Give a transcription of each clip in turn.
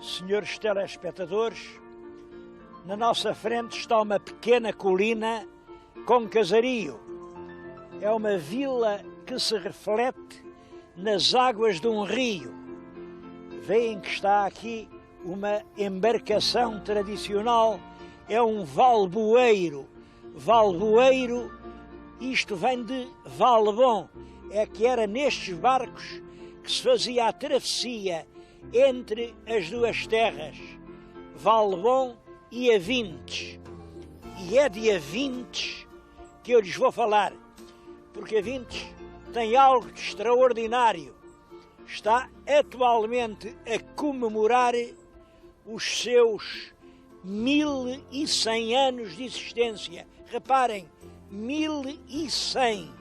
Senhores telespectadores, na nossa frente está uma pequena colina com casario. É uma vila que se reflete nas águas de um rio. Veem que está aqui uma embarcação tradicional, é um valboeiro. Valboeiro, isto vem de Valbom, é que era nestes barcos que se fazia a travessia entre as duas terras, Valbom e Avintes. E é de Avintes que eu lhes vou falar, porque Avintes tem algo de extraordinário. Está atualmente a comemorar os seus 1100 anos de existência. Reparem, 1100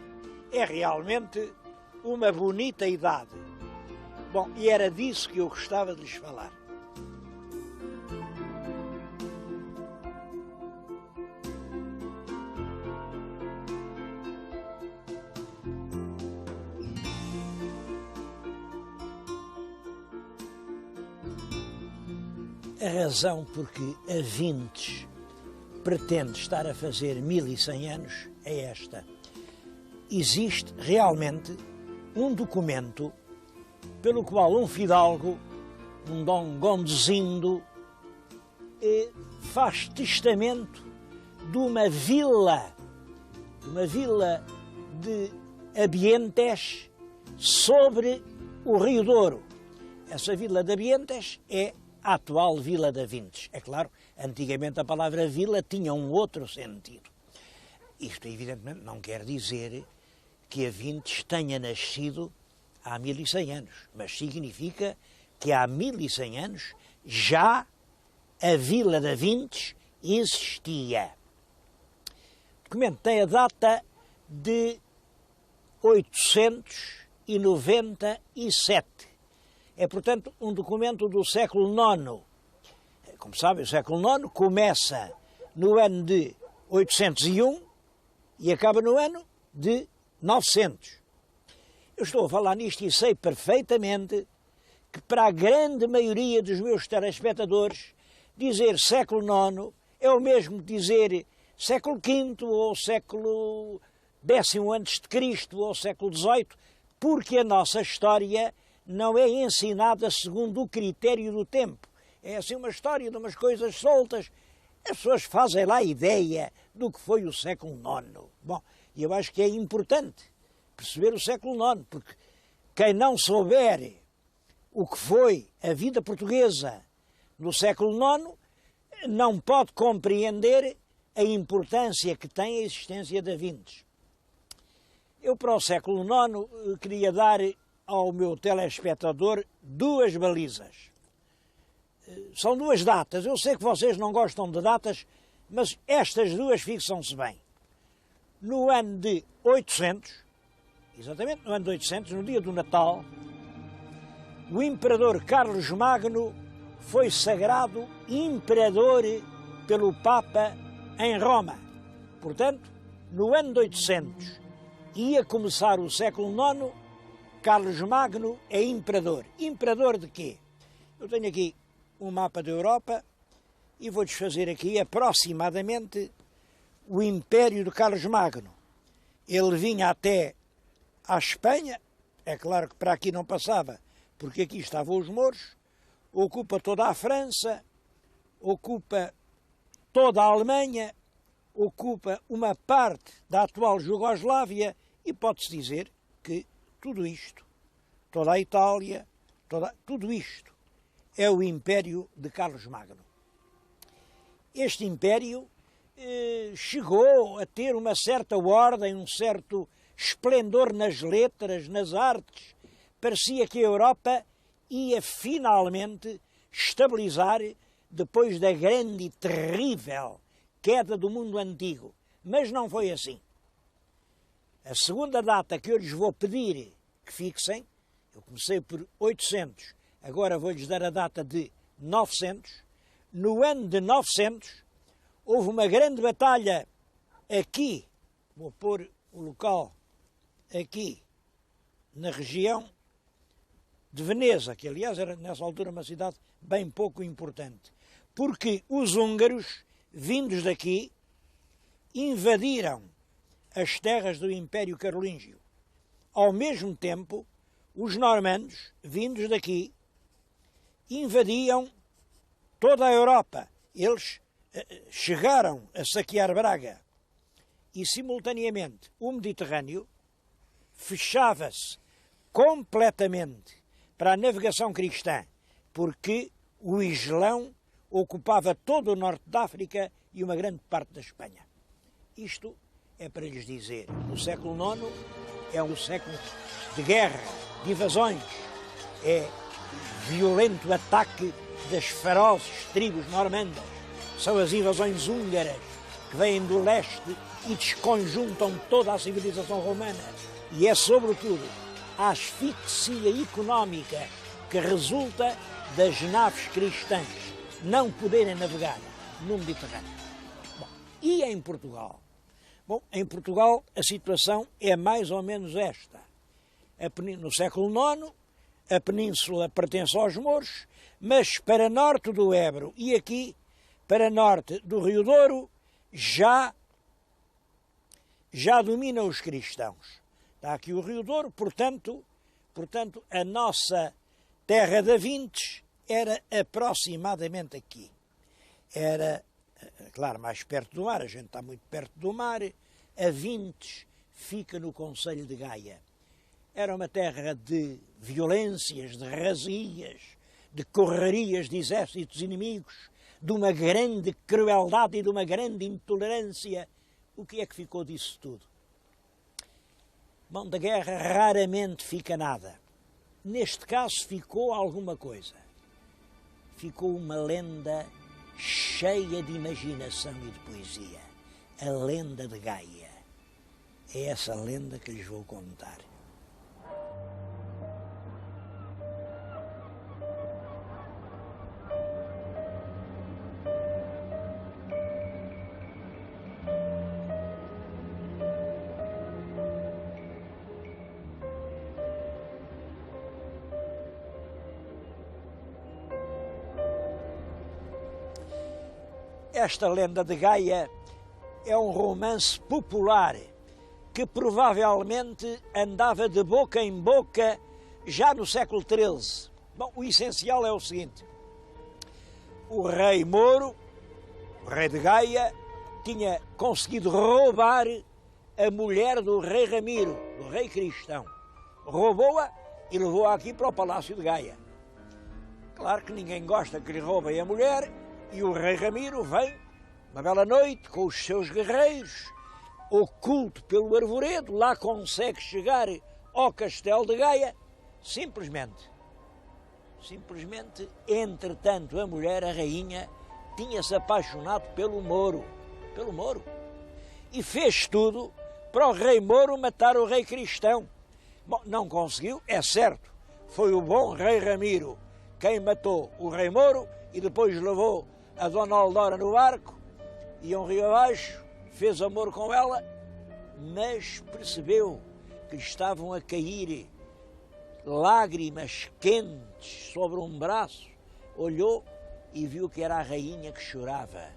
é realmente uma bonita idade. Bom, e era disso que eu gostava de lhes falar. A razão porque Avintes pretende estar a fazer 1100 anos é esta. Existe realmente um documento pelo qual um fidalgo, um Dom Gondesindo, faz testamento de uma vila de Abientes sobre o Rio Douro. Essa vila de Abientes é a atual Vila de Avintes. É claro, antigamente a palavra vila tinha um outro sentido. Isto, evidentemente, não quer dizer que Avintes tenha nascido há 1100 anos, mas significa que há 1100 anos já a Vila de Avintes existia. O documento tem a data de 897. É, portanto, um documento do século IX. Como sabem, o século IX começa no ano de 801 e acaba no ano de 900. Eu estou a falar nisto e sei perfeitamente que para a grande maioria dos meus telespectadores dizer século IX é o mesmo que dizer século V ou século X antes de Cristo ou século XVIII, porque a nossa história não é ensinada segundo o critério do tempo. É assim uma história de umas coisas soltas. As pessoas fazem lá ideia do que foi o século IX. Bom, e eu acho que é importante perceber o século IX, porque quem não souber o que foi a vida portuguesa no século IX não pode compreender a importância que tem a existência de Avintes. Eu, para o século IX, queria dar ao meu telespectador duas balizas. São duas datas. Eu sei que vocês não gostam de datas, mas estas duas fixam-se bem. No ano de 800, exatamente no ano de 800, no dia do Natal, o imperador Carlos Magno foi sagrado imperador pelo Papa em Roma. Portanto, no ano de 800 ia começar o século IX, Carlos Magno é imperador. Imperador de quê? Eu tenho aqui um mapa da Europa e vou-lhes fazer aqui aproximadamente o império de Carlos Magno. Ele vinha até à Espanha, é claro que para aqui não passava, porque aqui estavam os mouros, ocupa toda a França, ocupa toda a Alemanha, ocupa uma parte da atual Jugoslávia e pode-se dizer que tudo isto, toda a Itália, tudo isto é o império de Carlos Magno. Este império chegou a ter uma certa ordem, um certo esplendor nas letras, nas artes. Parecia que a Europa ia finalmente estabilizar depois da grande e terrível queda do mundo antigo. Mas não foi assim. A segunda data que eu lhes vou pedir que fixem, eu comecei por 800, agora vou-lhes dar a data de 900. No ano de 900, houve uma grande batalha aqui, vou pôr o local aqui, na região de Veneza, que aliás era nessa altura uma cidade bem pouco importante, porque os húngaros, vindos daqui, invadiram as terras do Império Carolíngio. Ao mesmo tempo, os normandos, vindos daqui, invadiam toda a Europa. Eles chegaram a saquear Braga e, simultaneamente, o Mediterrâneo fechava-se completamente para a navegação cristã, porque o Islão ocupava todo o norte da África e uma grande parte da Espanha. Isto é para lhes dizer, o século IX é um século de guerra, de invasões, é violento ataque das ferozes tribos normandas, são as invasões húngaras que vêm do leste e desconjuntam toda a civilização romana, e é sobretudo a asfixia económica que resulta das naves cristãs não poderem navegar no Mediterrâneo. Bom, e em Portugal? Bom, em Portugal a situação é mais ou menos esta. No século IX, a península pertence aos mouros, mas para norte do Ebro e aqui, para norte do Rio Douro, já dominam os cristãos. Está aqui o Rio Douro, portanto, a nossa terra de Avintes era aproximadamente aqui. Era, claro, mais perto do mar, a gente está muito perto do mar. Avintes fica no concelho de Gaia. Era uma terra de violências, de razzias, de correrias de exércitos inimigos, de uma grande crueldade e de uma grande intolerância. O que é que ficou disso tudo? Bom, da guerra raramente fica nada. Neste caso ficou alguma coisa. Ficou uma lenda cheia de imaginação e de poesia. A lenda de Gaia. É essa lenda que lhes vou contar. Esta lenda de Gaia é um romance popular que provavelmente andava de boca em boca já no século XIII. Bom, o essencial é o seguinte. O rei Mouro, o rei de Gaia, tinha conseguido roubar a mulher do rei Ramiro, do rei cristão. Roubou-a e levou-a aqui para o Palácio de Gaia. Claro que ninguém gosta que lhe roubem a mulher, e o rei Ramiro vem, uma bela noite, com os seus guerreiros, oculto pelo arvoredo, lá consegue chegar ao castelo de Gaia, simplesmente, entretanto, a mulher, a rainha, tinha-se apaixonado pelo Mouro, e fez tudo para o rei Mouro matar o rei cristão. Bom, não conseguiu, é certo, foi o bom rei Ramiro quem matou o rei Mouro e depois levou a Dona Aldora no barco, iam rio abaixo, fez amor com ela, mas percebeu que lhe estavam a cair lágrimas quentes sobre um braço, olhou e viu que era a rainha que chorava.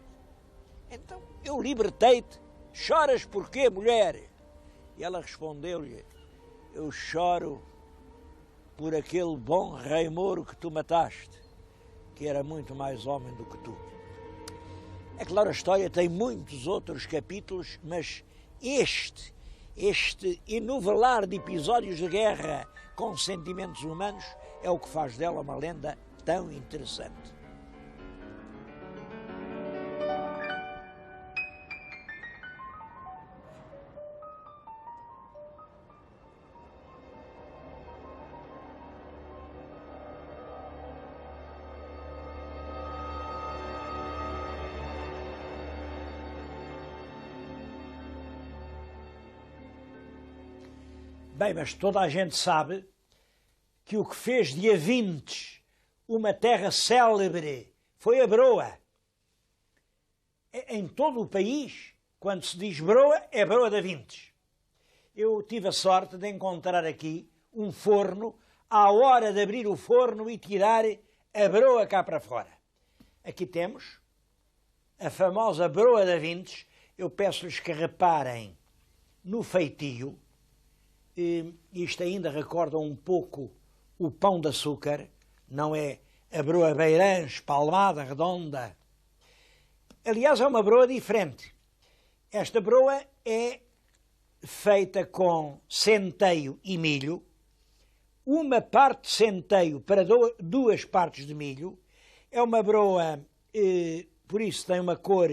Então, eu libertei-te, choras porquê, mulher? E ela respondeu-lhe, eu choro por aquele bom rei Mouro que tu mataste, que era muito mais homem do que tu. É claro, a história tem muitos outros capítulos, mas este enovelar de episódios de guerra com sentimentos humanos é o que faz dela uma lenda tão interessante. Bem, mas toda a gente sabe que o que fez de Avintes uma terra célebre foi a Broa. Em todo o país, quando se diz Broa, é Broa de Avintes. Eu tive a sorte de encontrar aqui um forno à hora de abrir o forno e tirar a broa cá para fora. Aqui temos a famosa broa da Vintes. Eu peço-lhes que reparem no feitio. Isto ainda recorda um pouco o pão de açúcar, não é a broa beirã, espalmada, redonda. Aliás, é uma broa diferente. Esta broa é feita com centeio e milho, uma parte de centeio para duas partes de milho. É uma broa, por isso tem uma cor,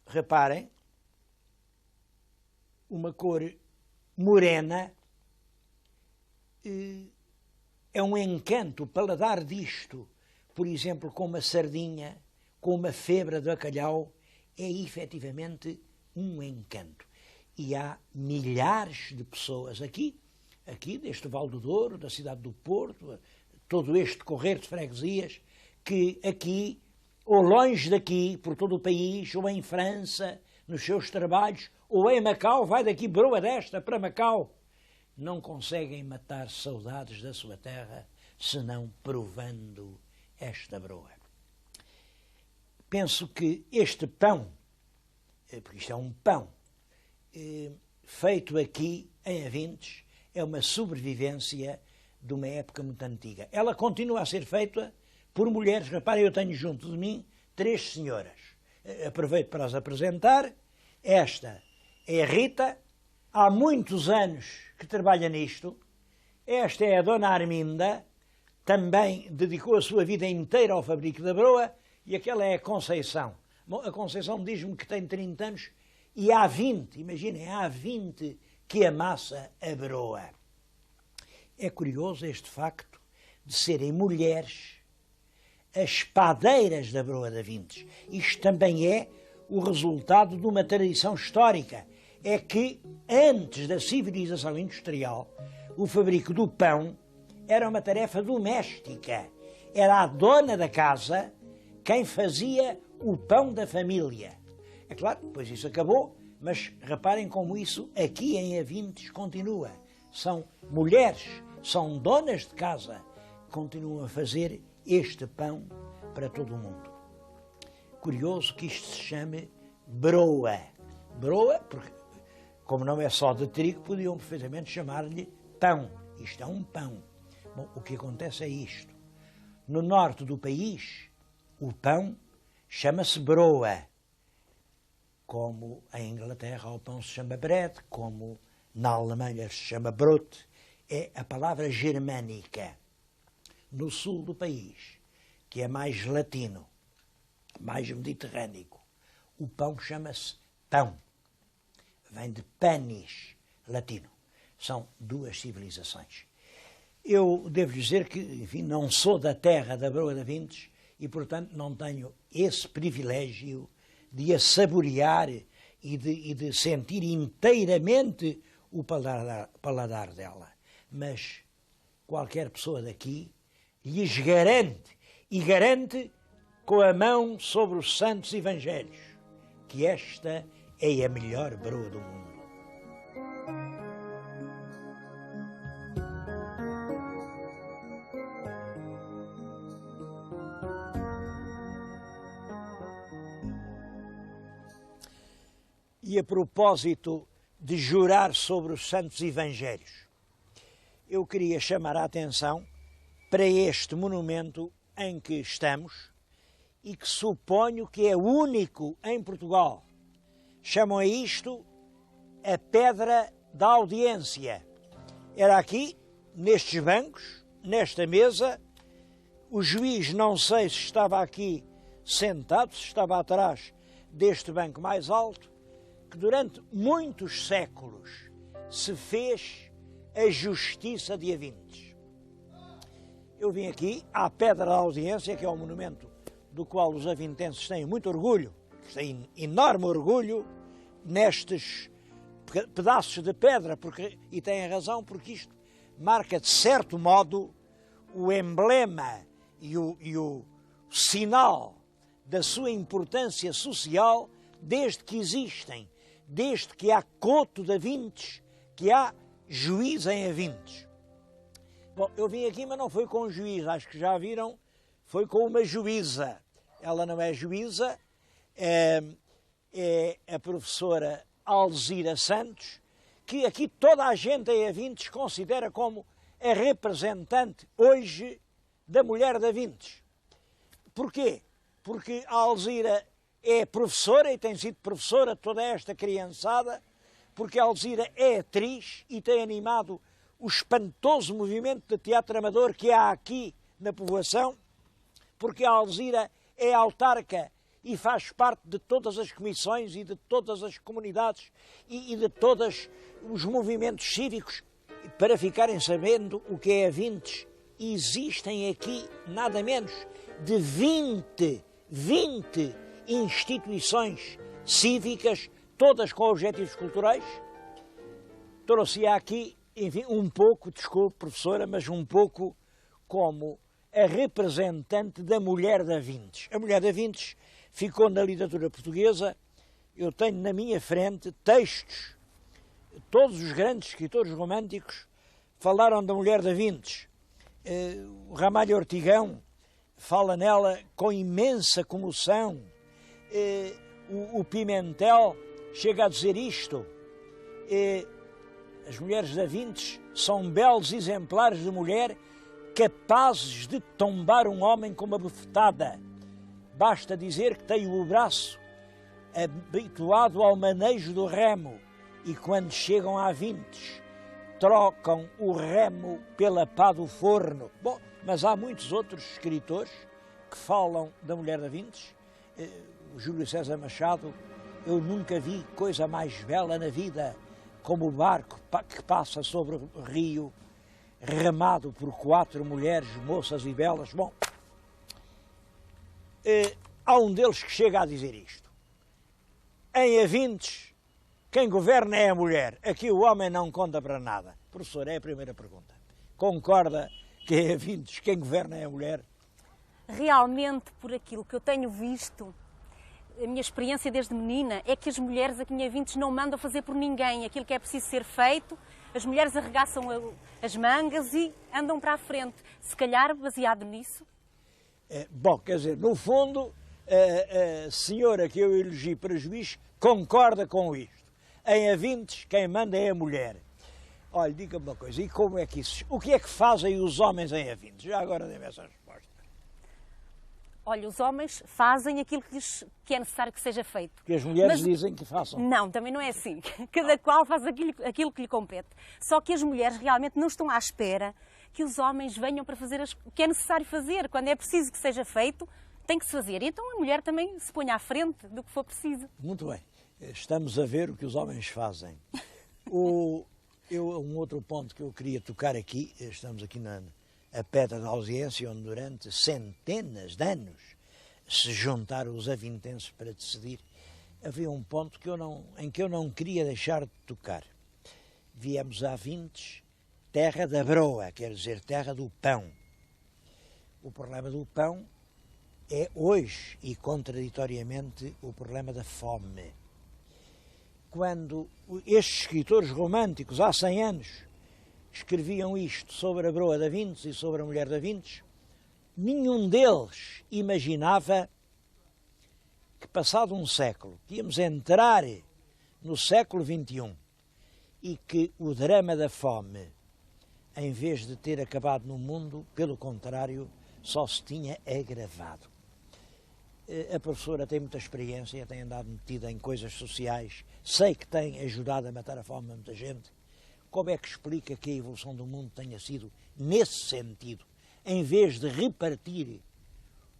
reparem, uma cor morena. É um encanto o paladar disto, por exemplo, com uma sardinha, com uma febra de bacalhau, é efetivamente um encanto. E há milhares de pessoas aqui deste Val do Douro, da cidade do Porto, todo este correr de freguesias, que aqui, ou longe daqui, por todo o país, ou em França, nos seus trabalhos, ou em Macau, vai daqui broa desta para Macau, não conseguem matar saudades da sua terra, senão provando esta broa. Penso que este pão, porque isto é um pão, feito aqui em Avintes, é uma sobrevivência de uma época muito antiga. Ela continua a ser feita por mulheres. Reparem, eu tenho junto de mim 3 senhoras. Aproveito para as apresentar. Esta é a Rita, há muitos anos que trabalha nisto. Esta é a Dona Arminda, também dedicou a sua vida inteira ao fabrico da broa. E aquela é a Conceição. Bom, a Conceição diz-me que tem 30 anos e há 20, imaginem, há 20 que amassa a broa. É curioso este facto de serem mulheres as padeiras da broa da Vintes. Isto também é o resultado de uma tradição histórica. É que antes da civilização industrial, o fabrico do pão era uma tarefa doméstica. Era a dona da casa quem fazia o pão da família. É claro, depois isso acabou, mas reparem como isso aqui em Avintes continua. São mulheres, são donas de casa, que continuam a fazer este pão para todo o mundo. Curioso que isto se chame broa. Broa, porque como não é só de trigo, podiam perfeitamente chamar-lhe pão. Isto é um pão. Bom, o que acontece é isto. No norte do país, o pão chama-se broa. Como em Inglaterra o pão se chama bread, como na Alemanha se chama brot. É a palavra germânica. No sul do país, que é mais latino, mais mediterrâneo, o pão chama-se pão. Vem de panis, latino. São 2 civilizações. Eu devo dizer que, enfim, não sou da terra da broa da Vintes e, portanto, não tenho esse privilégio de a saborear e de sentir inteiramente o paladar dela. Mas qualquer pessoa daqui lhes garante, e garante com a mão sobre os santos evangelhos, que esta é a melhor broa do mundo. E a propósito de jurar sobre os santos evangelhos, eu queria chamar a atenção para este monumento em que estamos e que suponho que é único em Portugal. Chamam a isto a Pedra da Audiência. Era aqui, nestes bancos, nesta mesa, o juiz não sei se estava aqui sentado, se estava atrás deste banco mais alto, que durante muitos séculos se fez a justiça de Avintes. Eu vim aqui à Pedra da Audiência, que é um monumento do qual os avintenses têm muito orgulho, têm enorme orgulho nestes pedaços de pedra, e têm razão, porque isto marca, de certo modo, o emblema e o sinal da sua importância social desde que existem, desde que há coto de Avintes, que há juiz em Avintes. Bom, eu vim aqui, mas não foi com um juiz, acho que já viram, foi com uma juíza. Ela não é juíza, é a professora Alzira Santos, que aqui toda a gente em Avintes considera como a representante hoje da mulher de Avintes. Porquê? Porque a Alzira é professora e tem sido professora de toda esta criançada, porque a Alzira é atriz e tem animado o espantoso movimento de teatro amador que há aqui na povoação, porque a Alzira é autarca e faz parte de todas as comissões e de todas as comunidades e de todos os movimentos cívicos. Para ficarem sabendo o que é Avintes, existem aqui nada menos de 20 instituições cívicas, todas com objetivos culturais. Trouxe aqui, enfim, um pouco, desculpe professora, mas um pouco como a representante da mulher de Avintes. A mulher de Avintes ficou na literatura portuguesa. Eu tenho na minha frente textos, todos os grandes escritores românticos falaram da mulher de Avintes. O Ramalho Ortigão fala nela com imensa comoção. O Pimentel chega a dizer isto. As mulheres de Avintes são belos exemplares de mulher capazes de tombar um homem com uma bufetada. Basta dizer que tem o braço habituado ao manejo do remo e quando chegam a Avintes trocam o remo pela pá do forno. Bom, mas há muitos outros escritores que falam da mulher de Avintes. O Júlio César Machado, eu nunca vi coisa mais bela na vida como o barco que passa sobre o rio, remado por 4 mulheres, moças e belas. Bom, há um deles que chega a dizer isto. Em Avintes, quem governa é a mulher. Aqui o homem não conta para nada. Professor, é a primeira pergunta. Concorda que em Avintes quem governa é a mulher? Realmente, por aquilo que eu tenho visto, a minha experiência desde menina é que as mulheres aqui em Avintes não mandam fazer por ninguém. Aquilo que é preciso ser feito, as mulheres arregaçam as mangas e andam para a frente. Se calhar, baseado nisso? Bom, quer dizer, no fundo, a senhora que eu elegi para juiz concorda com isto. Em Avintes, quem manda é a mulher. Olha, diga-me uma coisa, e como é que isso... O que é que fazem os homens em Avintes? Já agora dê-me essa resposta. Olha, os homens fazem aquilo que é necessário que seja feito. Que as mulheres dizem que façam. Não, também não é assim. Cada qual faz aquilo que lhe compete. Só que as mulheres realmente não estão à espera que os homens venham para fazer o que é necessário fazer. Quando é preciso que seja feito, tem que se fazer. Então a mulher também se põe à frente do que for preciso. Muito bem. Estamos a ver o que os homens fazem. Um outro ponto que eu queria tocar aqui, estamos aqui na pedra da audiência, onde durante centenas de anos se juntaram os avintenses para decidir. Havia um ponto em que eu não queria deixar de tocar. Viemos a Avintes, terra da broa, quer dizer, terra do pão. O problema do pão é hoje, e contraditoriamente, o problema da fome. Quando estes escritores românticos, há 100 anos, escreviam isto sobre a broa de Avintes e sobre a mulher de Avintes, nenhum deles imaginava que, passado um século, que íamos entrar no século XXI e que o drama da fome, em vez de ter acabado no mundo, pelo contrário, só se tinha agravado. A professora tem muita experiência, tem andado metida em coisas sociais, sei que tem ajudado a matar a fome a muita gente. Como é que explica que a evolução do mundo tenha sido nesse sentido? Em vez de repartir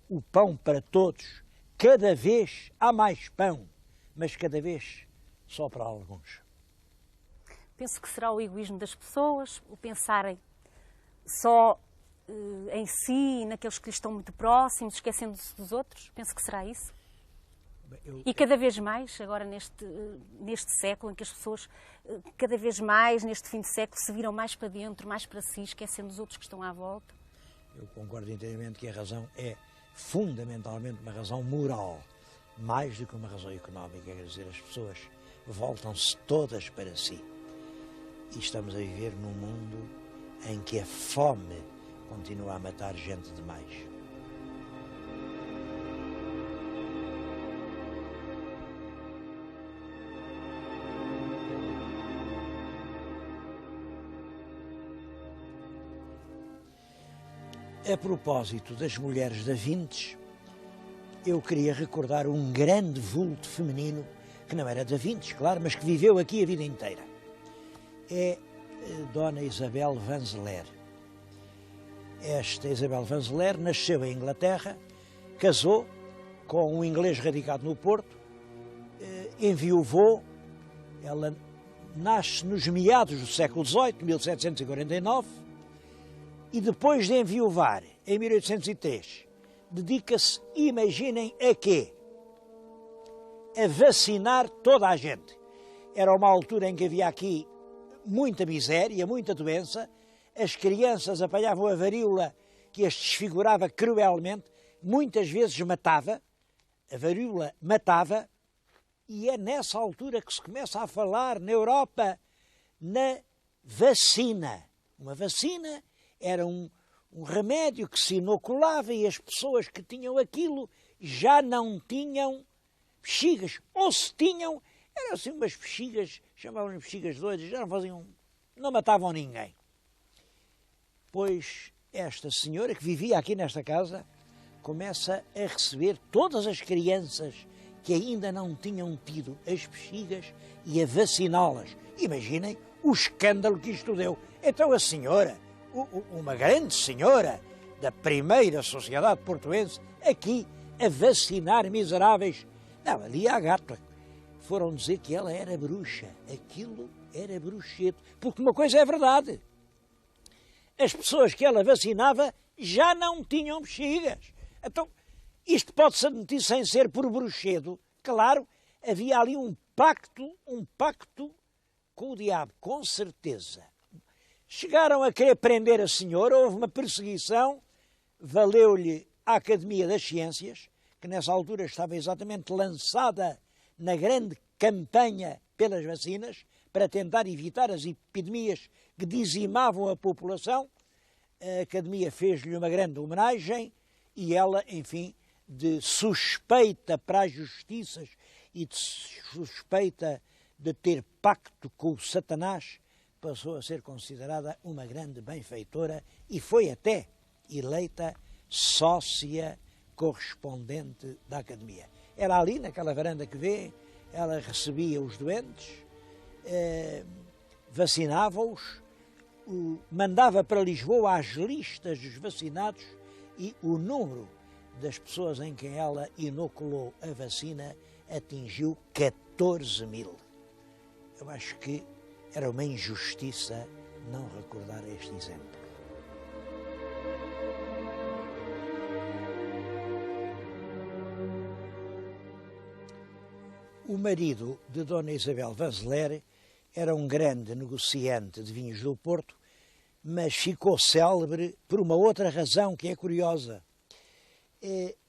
o pão para todos, cada vez há mais pão, mas cada vez só para alguns. Penso que será o egoísmo das pessoas, o pensarem só em si, naqueles que lhes estão muito próximos, esquecendo-se dos outros. Penso que será isso. E cada vez mais, agora neste século, em que as pessoas, cada vez mais, neste fim de século, se viram mais para dentro, mais para si, esquecendo os outros que estão à volta. Eu concordo inteiramente que a razão é fundamentalmente uma razão moral, mais do que uma razão económica. Quer dizer, as pessoas voltam-se todas para si. E estamos a viver num mundo em que a fome continua a matar gente demais. A propósito das mulheres da Vintes, eu queria recordar um grande vulto feminino, que não era da Vintes, claro, mas que viveu aqui a vida inteira. É Dona Isabel Vanzeler. Esta Isabel Vanzeler nasceu em Inglaterra, casou com um inglês radicado no Porto, enviuvou, ela nasce nos meados do século XVIII, 1749, e depois de enviuvar, em 1803, dedica-se, imaginem, a quê? A vacinar toda a gente. Era uma altura em que havia aqui muita miséria, muita doença, as crianças apanhavam a varíola que as desfigurava cruelmente, muitas vezes matava, a varíola matava, e é nessa altura que se começa a falar na Europa na vacina. Uma vacina era um remédio que se inoculava e as pessoas que tinham aquilo já não tinham bexigas. Ou se tinham, eram assim umas bexigas, chamavam-lhe bexigas doidas, já não matavam ninguém. Pois esta senhora que vivia aqui nesta casa começa a receber todas as crianças que ainda não tinham tido as bexigas e a vaciná-las. Imaginem o escândalo que isto deu. Então a senhora, uma grande senhora da primeira sociedade portuense, aqui a vacinar miseráveis. Não, ali há gato. Foram dizer que ela era bruxa. Aquilo era bruxeto. Porque uma coisa é verdade. As pessoas que ela vacinava já não tinham bexigas. Então, isto pode-se admitir sem ser por bruxedo. Claro, havia ali um pacto com o diabo, com certeza. Chegaram a querer prender a senhora, houve uma perseguição, valeu-lhe a Academia das Ciências, que nessa altura estava exatamente lançada na grande campanha pelas vacinas, para tentar evitar as epidemias que dizimavam a população. A Academia fez-lhe uma grande homenagem e ela, enfim, de suspeita para as justiças e de suspeita de ter pacto com o Satanás, passou a ser considerada uma grande benfeitora e foi até eleita sócia correspondente da Academia. Era ali, naquela varanda que vê, ela recebia os doentes, vacinava-os, mandava para Lisboa as listas dos vacinados e o número das pessoas em quem ela inoculou a vacina atingiu 14 mil. Eu acho que era uma injustiça não recordar este exemplo. O marido de Dona Isabel Vanzeler era um grande negociante de vinhos do Porto, mas ficou célebre por uma outra razão que é curiosa.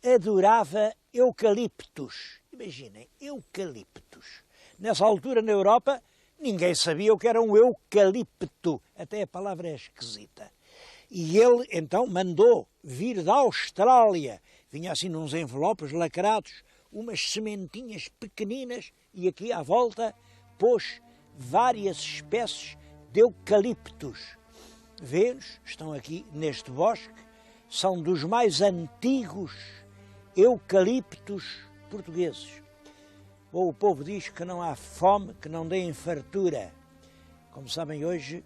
Adorava eucaliptos. Imaginem, eucaliptos. Nessa altura, na Europa, ninguém sabia o que era um eucalipto. Até a palavra é esquisita. E ele, então, mandou vir da Austrália. Vinha assim nos envelopes lacrados, umas sementinhas pequeninas e aqui à volta pôs várias espécies de eucaliptos. Vê-los, estão aqui neste bosque, são dos mais antigos eucaliptos portugueses. Ou o povo diz que não há fome que não dê fartura. Como sabem, hoje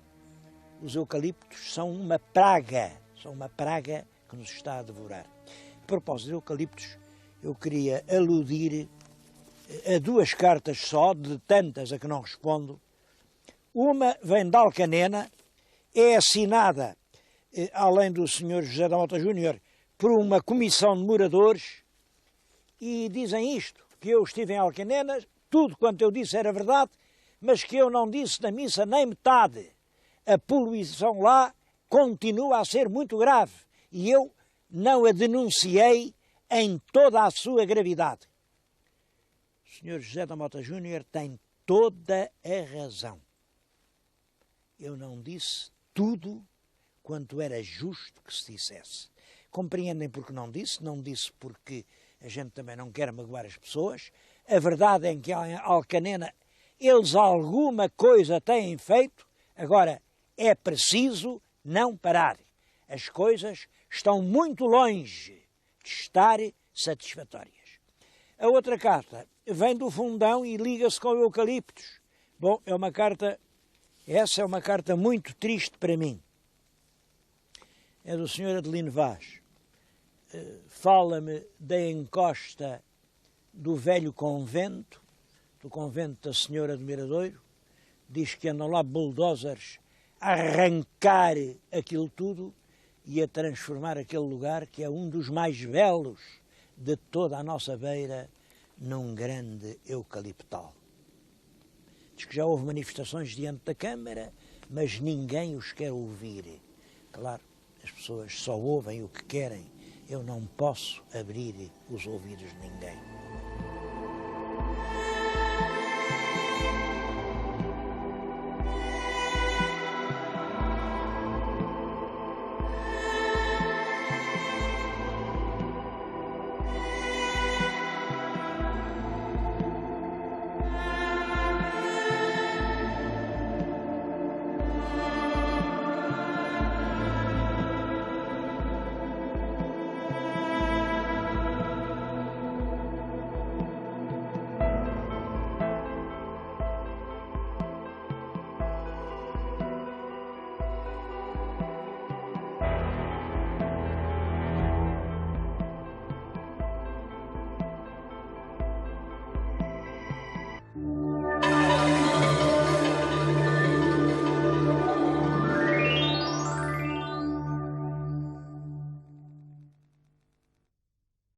os eucaliptos são uma praga que nos está a devorar. A propósito de eucaliptos, eu queria aludir a duas cartas só, de tantas a que não respondo. Uma vem de Alcanena, é assinada, além do Sr. José da Mota Júnior, por uma comissão de moradores, e dizem isto, que eu estive em Alcanena, tudo quanto eu disse era verdade, mas que eu não disse na missa nem metade. A poluição lá continua a ser muito grave, e eu não a denunciei em toda a sua gravidade. O Sr. José da Mota Júnior tem toda a razão. Eu não disse tudo quanto era justo que se dissesse. Compreendem porque não disse? Não disse porque a gente também não quer magoar as pessoas. A verdade é que em Alcanena eles alguma coisa têm feito, agora é preciso não parar. As coisas estão muito longe de estar satisfatórias. A outra carta vem do Fundão e liga-se com eucaliptos. Bom, essa é uma carta muito triste para mim. É do Sr. Adelino Vaz. Fala-me da encosta do velho convento, do convento da Senhora do Miradouro. Diz que andam lá bulldozers a arrancar aquilo tudo e a transformar aquele lugar, que é um dos mais belos de toda a nossa beira, num grande eucaliptal. Diz que já houve manifestações diante da Câmara, mas ninguém os quer ouvir. Claro, as pessoas só ouvem o que querem. Eu não posso abrir os ouvidos de ninguém.